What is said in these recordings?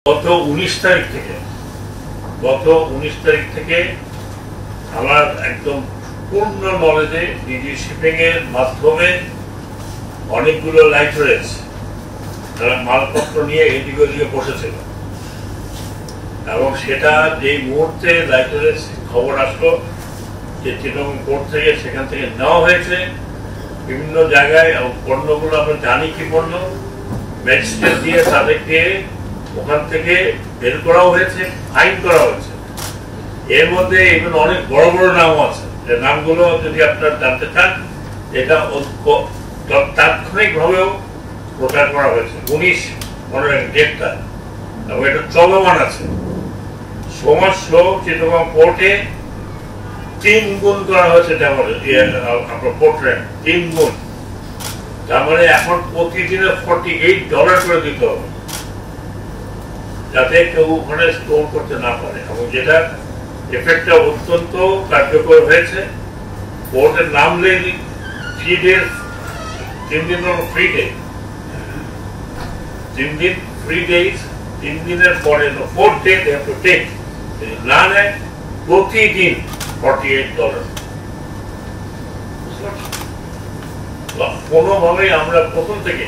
গত 19 তারিখ থেকে আমার একদম পূর্ণ নলেজে ডিজি শিপিং এর মাধ্যমে অনেকগুলো লাইটারেজ তারা মালপত্র নিয়ে এদিকে ওদিকে বসেছিল এবং সেটা যেই মুহূর্তে লাইটারেজ খবর আসলো যে চিটাগং পোর্ট থেকে সেখান থেকে নেওয়া হয়েছে বিভিন্ন জায়গায় পণ্যগুলো আমরা জানি কি পণ্য ম্যাজিস্ট্রেট দিয়ে তাদেরকে ওখান থেকে বের করা হয়েছে, ফাইন করা হয়েছে। এর মধ্যে এগুলো অনেক বড় বড় নাম আছে, যে নামগুলো যদি আপনারা জানতে চান এটা তাৎক্ষণিক ভাবেও প্রচার করা হয়েছে 19 ডেটটা এবং এটা চলমান আছে। সমাজ চিটাগং পোর্টে 3 গুণ করা হয়েছে আপনার পোর্ট রেন্ট 3 গুণ। তার মানে এখন প্রতিদিনে $48 করে দিতে হবে যাতে কেউ ওখানে স্টোর করতে না পারে, এবং যেটা এফেক্টটা অত্যন্ত কার্যকর হয়েছে। পোর্টের নামলেই 3 দিন ফ্রি ডে, 3 দিন ফ্রি ডেজ, 3 দিনের পরে 4th day they have to take, না নেয় প্রতিদিন $48। কোনোভাবেই আমরা প্রথম থেকে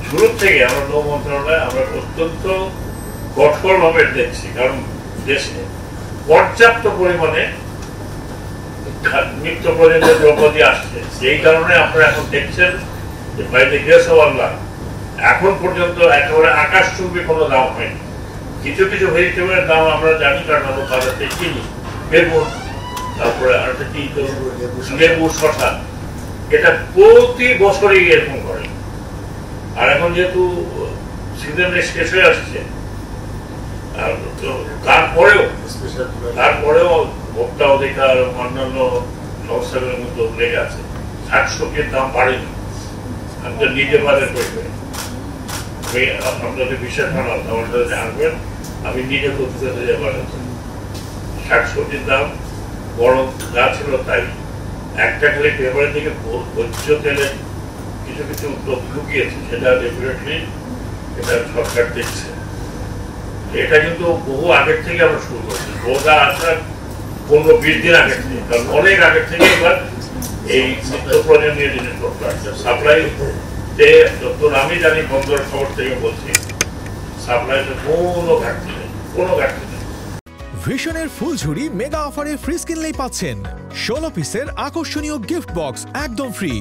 শুরু থেকে আমরা নৌ মন্ত্রণালয় আমরা অত্যন্ত কঠোর ভাবে দেখছি, কারণ দেশে পর্যাপ্ত পরিমাণে নিত্য প্রয়োজনীয় দ্রব্যাদি আসছে। সেই কারণে আপনারা এখন দেখছেন যে বাই দ্য গ্রেস অফ আল্লাহ এখন পর্যন্ত একেবারে আকাশচুম্বী কোনো দাম হয়নি। কিছু কিছু ভেজিটেবলের দাম আমরা জানি, কারণ আমরা বাজারে কিনি, বেগুন, তারপরে আরেকটা কি লেবু, শসা, এটা প্রতি বছরই এরকম করে। আর এখন যেহেতু সিজন শেষ হয়ে আসছে, তারপরেও ভোক্তা অধিকার অন্যান্য সংস্থাগুলোর মধ্যে লেগে আছে। শাকসবজির দাম বাড়েনি, আমি তো নিজে বাজার করে আপনাদের বিশ্বাস হয় না, আমার সাথে জানবেন, আমি নিজে করতে বাড়াচ্ছি। শাকসবজির দাম বড় যা ছিল তাই, একটা খালি পেপারের দিকে ভোজ্য তেলে কিছু কিছু উদ্যোগ লুকিয়েছে, সেটা ডেফিনেটলি এটা সরকার দেখছে। এটা কিন্তু বহু আগের থেকে আমরা শুরু করছি, রোজা আসার 15-20 দিন আগের থেকে, কারণ অনেক আগের থেকে এবার এই নিত্য প্রয়োজনীয় জিনিসপত্র আসছে। সাপ্লাইতে যখন আমি জানি বন্দর খবর থেকে বলছি, সাপ্লাইতে কোনো ঘাটতি নেই। ভিশনের ফুলঝুরি মেগা অফারে ফ্রিজ কিনলেই পাচ্ছেন 16 পিসের আকর্ষণীয় গিফট বক্স একদম ফ্রি।